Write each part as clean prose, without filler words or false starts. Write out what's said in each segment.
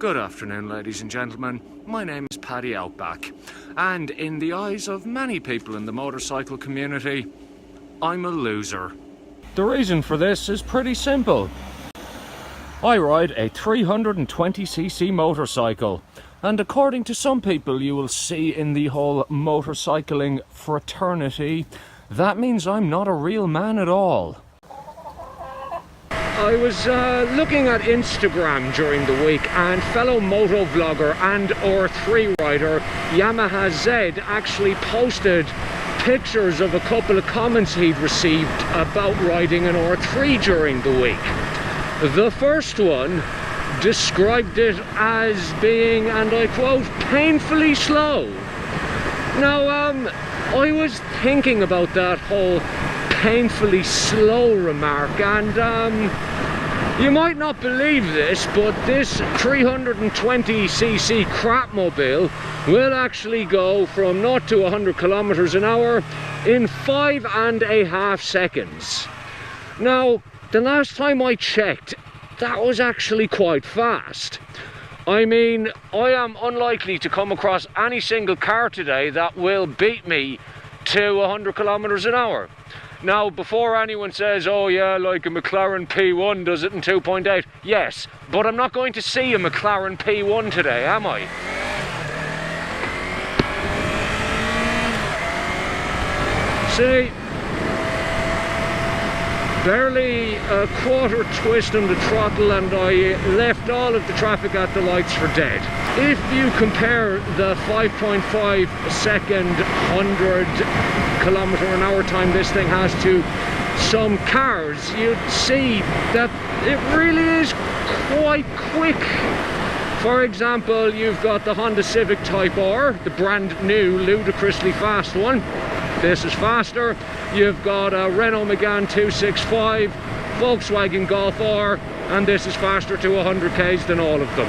Good afternoon, ladies and gentlemen. My name is Paddy Outback, and in the eyes of many people in the motorcycle community, I'm a loser. The reason for this is pretty simple. I ride a 320cc motorcycle, and according to some people you will see in the whole motorcycling fraternity, that means I'm not a real man at all. I was looking at Instagram during the week, and fellow moto vlogger and R3 rider Yamaha Z actually posted pictures of a couple of comments he'd received about riding an R3 during the week. The first one described it as being, and I quote, painfully slow. Now, I was thinking about that whole painfully slow remark, and you might not believe this, but this 320cc crapmobile will actually go from 0 to 100 kilometers an hour in 5.5 seconds. Now, the last time I checked, that was actually quite fast. I mean, I am unlikely to come across any single car today that will beat me to 100 kilometers an hour. Now, before anyone says, oh yeah, like a McLaren P1 does it in 2.8, yes, but I'm not going to see a McLaren P1 today, am I? See, barely a quarter twist on the throttle and I left all of the traffic at the lights for dead. If you compare the 5.5 second 100 kilometer an hour time this thing has to some cars, you'd see that it really is quite quick. For example, you've got the Honda Civic Type R, the brand new, ludicrously fast one. This is faster. You've got a Renault Megane 265, Volkswagen Golf R, and this is faster to 100 k's than all of them.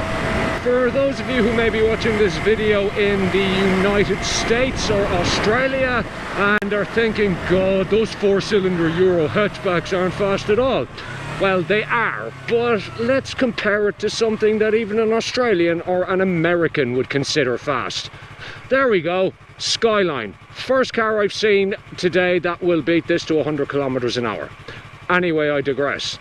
For those of you who may be watching this video in the United States or Australia and are thinking, God, those 4-cylinder Euro hatchbacks aren't fast at all. Well, they are, but let's compare it to something that even an Australian or an American would consider fast. There we go, Skyline. First car I've seen today that will beat this to 100 kilometers an hour. Anyway, I digress.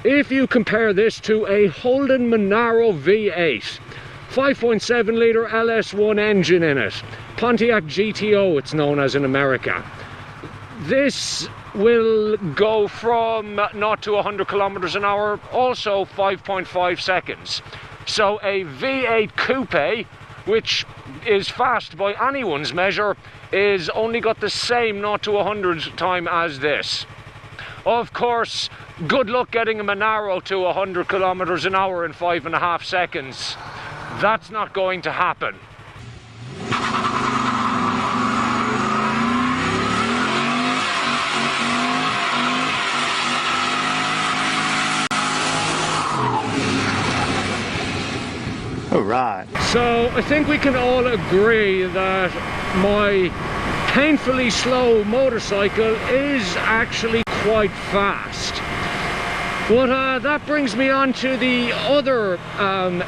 If you compare this to a Holden Monaro V8, 5.7 litre LS1 engine in it, Pontiac GTO it's known as in America, this will go from 0 to 100 kilometers an hour, also 5.5 seconds. So a V8 coupe, which is fast by anyone's measure, is only got the same 0 to 100 time as this. Of course, good luck getting a Monaro to 100 kilometers an hour in 5.5 seconds. That's not going to happen. All right. So I think we can all agree that my painfully slow motorcycle is actually quite fast. But that brings me on to the other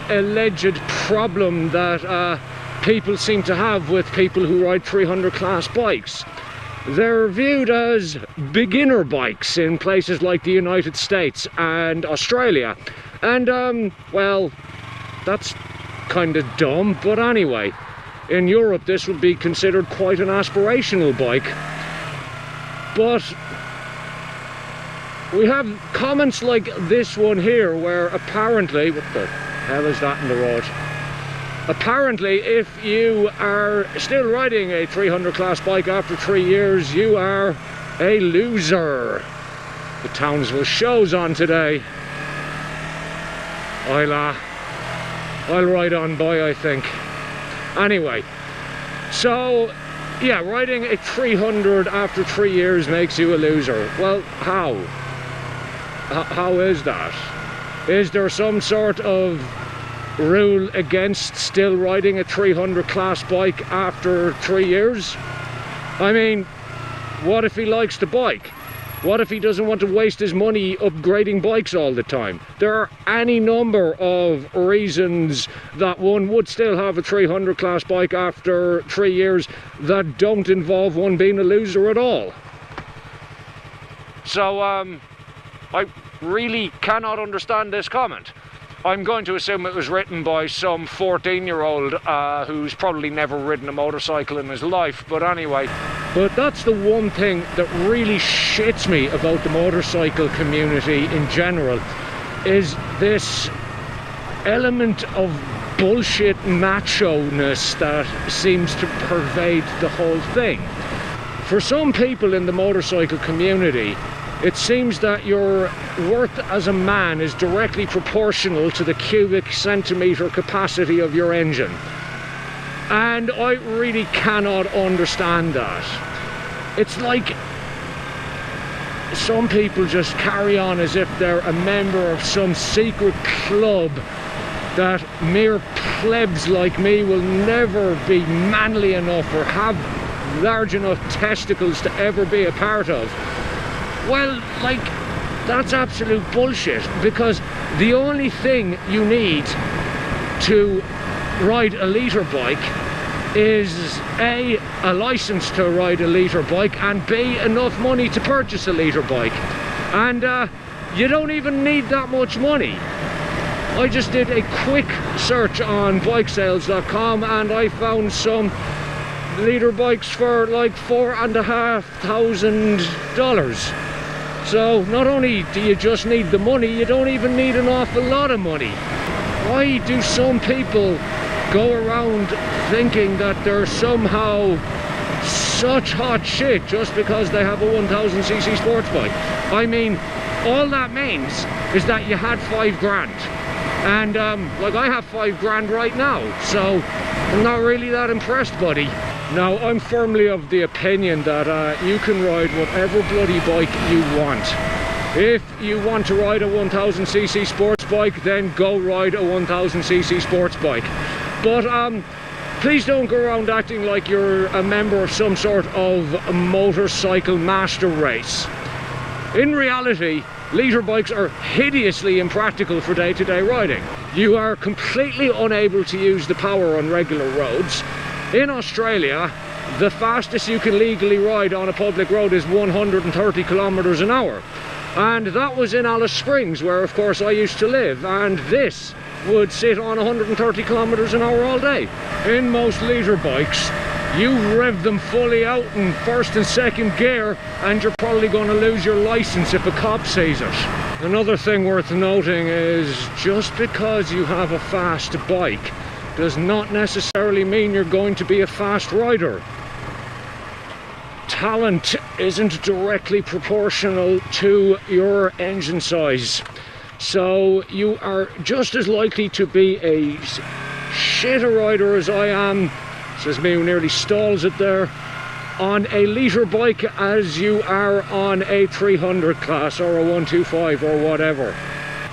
alleged problem that people seem to have with people who ride 300 class bikes. They're viewed as beginner bikes in places like the United States and Australia. And well, that's kind of dumb, but anyway, in Europe this would be considered quite an aspirational bike. But we have comments like this one here where apparently, what the hell is that in the road? Apparently if you are still riding a 300 class bike after 3 years, you are a loser. The Townsville show's on today. I'll ride on by, I think. Anyway, so yeah, riding a 300 after 3 years makes you a loser. Well, how? How is that? Is there some sort of rule against still riding a 300 class bike after 3 years? I mean, what if he likes the bike? What if he doesn't want to waste his money upgrading bikes all the time? There are any number of reasons that one would still have a 300 class bike after 3 years that don't involve one being a loser at all. So I really cannot understand this comment. I'm going to assume it was written by some 14-year-old who's probably never ridden a motorcycle in his life, but anyway. But that's the one thing that really shits me about the motorcycle community in general, is this element of bullshit macho-ness that seems to pervade the whole thing. For some people in the motorcycle community, it seems that your worth as a man is directly proportional to the cubic centimetre capacity of your engine. And I really cannot understand that. It's like some people just carry on as if they're a member of some secret club that mere plebs like me will never be manly enough or have large enough testicles to ever be a part of. Well, like, that's absolute bullshit, because the only thing you need to ride a Litre bike is A, a license to ride a Litre bike, and B, enough money to purchase a Litre bike. And you don't even need that much money. I just did a quick search on bikesales.com and I found some Litre bikes for like $4,500. So not only do you just need the money, you don't even need an awful lot of money. Why do some people go around thinking that they're somehow such hot shit just because they have a 1000cc sports bike? I mean, all that means is that you had 5 grand. And like, I have 5 grand right now, so I'm not really that impressed, buddy. Now, I'm firmly of the opinion that you can ride whatever bloody bike you want. If you want to ride a 1000cc sports bike, then go ride a 1000cc sports bike. But please don't go around acting like you're a member of some sort of motorcycle master race. In reality, Litre bikes are hideously impractical for day-to-day riding. You are completely unable to use the power on regular roads. In Australia, the fastest you can legally ride on a public road is 130 kilometers an hour. And that was in Alice Springs, where of course I used to live, and this would sit on 130 kilometers an hour all day. In most Litre bikes, you rev them fully out in first and second gear and you're probably going to lose your license if a cop sees it. Another thing worth noting is just because you have a fast bike does not necessarily mean you're going to be a fast rider. Talent isn't directly proportional to your engine size. So you are just as likely to be a shitter rider as I am, says me who nearly stalls it there, on a Litre bike as you are on a 300 class or a 125 or whatever.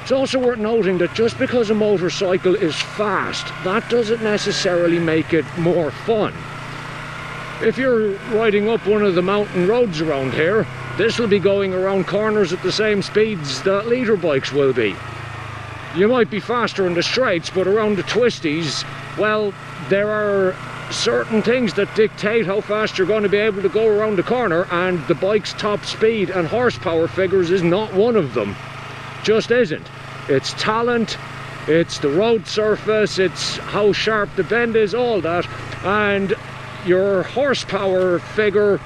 It's also worth noting that just because a motorcycle is fast, that doesn't necessarily make it more fun. If you're riding up one of the mountain roads around here, this will be going around corners at the same speeds that Litre bikes will be. You might be faster in the straights, but around the twisties, well, there are certain things that dictate how fast you're going to be able to go around the corner, and the bike's top speed and horsepower figures is not one of them. Just isn't. It's talent, it's the road surface, it's how sharp the bend is, all that, and your horsepower figure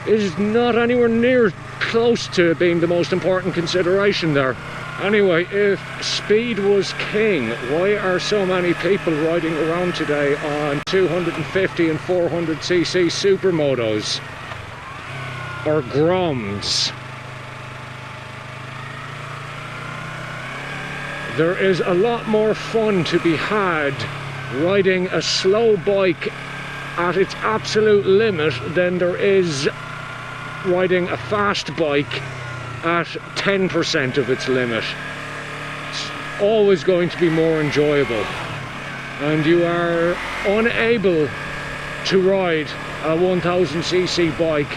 is not anywhere near close to being the most important consideration there. Anyway, if speed was king, why are so many people riding around today on 250 and 400cc supermotos or Groms? There is a lot more fun to be had riding a slow bike at its absolute limit than there is riding a fast bike at 10% of its limit. It's always going to be more enjoyable, and you are unable to ride a 1000cc bike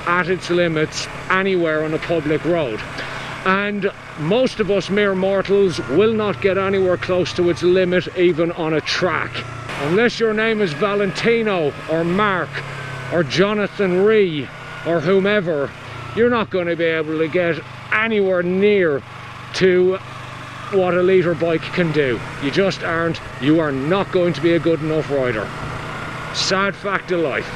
at its limits anywhere on a public road. And most of us mere mortals will not get anywhere close to its limit even on a track. Unless your name is Valentino or Mark or Jonathan Ree or whomever, you're not going to be able to get anywhere near to what a Litre bike can do. You just aren't. You are not going to be a good enough rider. Sad fact of life.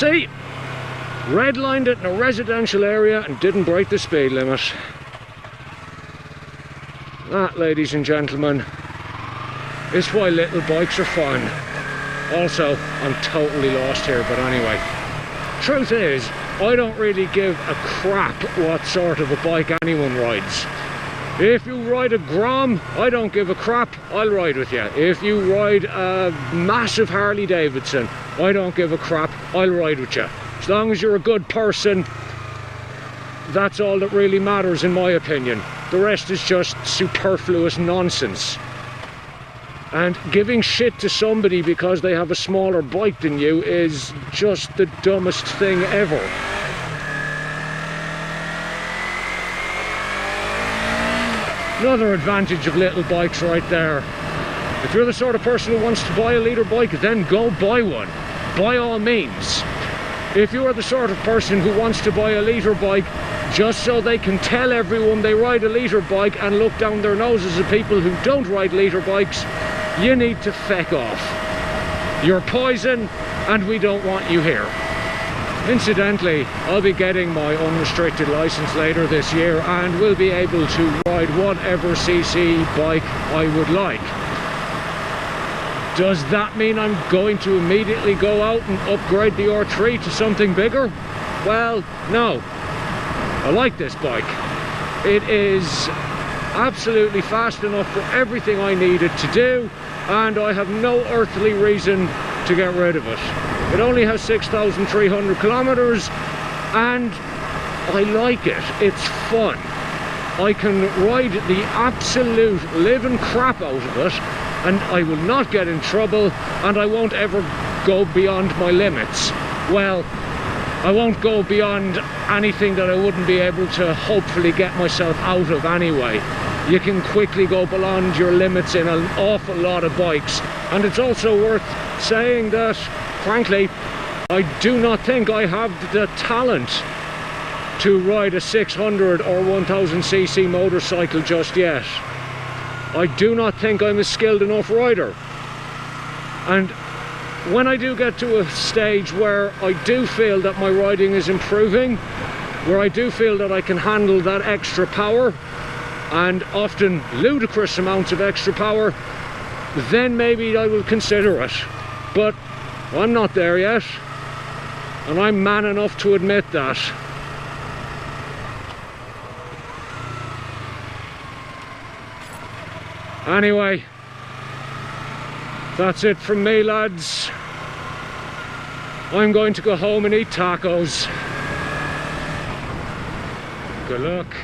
See, redlined it in a residential area and didn't break the speed limit. That, ladies and gentlemen, is why little bikes are fun. Also, I'm totally lost here, but anyway. Truth is, I don't really give a crap what sort of a bike anyone rides. If you ride a Grom, I don't give a crap, I'll ride with you. If you ride a massive Harley Davidson, I don't give a crap, I'll ride with you. As long as you're a good person, that's all that really matters in my opinion. The rest is just superfluous nonsense. And giving shit to somebody because they have a smaller bike than you is just the dumbest thing ever. Another advantage of little bikes right there. If you're the sort of person who wants to buy a Litre bike, then go buy one. By all means. If you are the sort of person who wants to buy a Litre bike just so they can tell everyone they ride a Litre bike and look down their noses at people who don't ride Litre bikes, you need to feck off. You're poison and we don't want you here. Incidentally, I'll be getting my unrestricted license later this year and will be able to ride whatever cc bike I would like. Does that mean I'm going to immediately go out and upgrade the R3 to something bigger? Well, no. I like this bike. It is absolutely fast enough for everything I need it to do, and I have no earthly reason to get rid of it. It only has 6,300 kilometers and I like it. It's fun. I can ride the absolute living crap out of it and I will not get in trouble and I won't ever go beyond my limits. Well, I won't go beyond anything that I wouldn't be able to hopefully get myself out of anyway. You can quickly go beyond your limits in an awful lot of bikes. And it's also worth saying that, frankly, I do not think I have the talent to ride a 600 or 1000cc motorcycle just yet. I do not think I'm a skilled enough rider. And when I do get to a stage where I do feel that my riding is improving, where I do feel that I can handle that extra power, and often ludicrous amounts of extra power, then maybe I will consider it. But I'm not there yet, and I'm man enough to admit that. Anyway, that's it from me, lads. I'm going to go home and eat tacos. Good luck.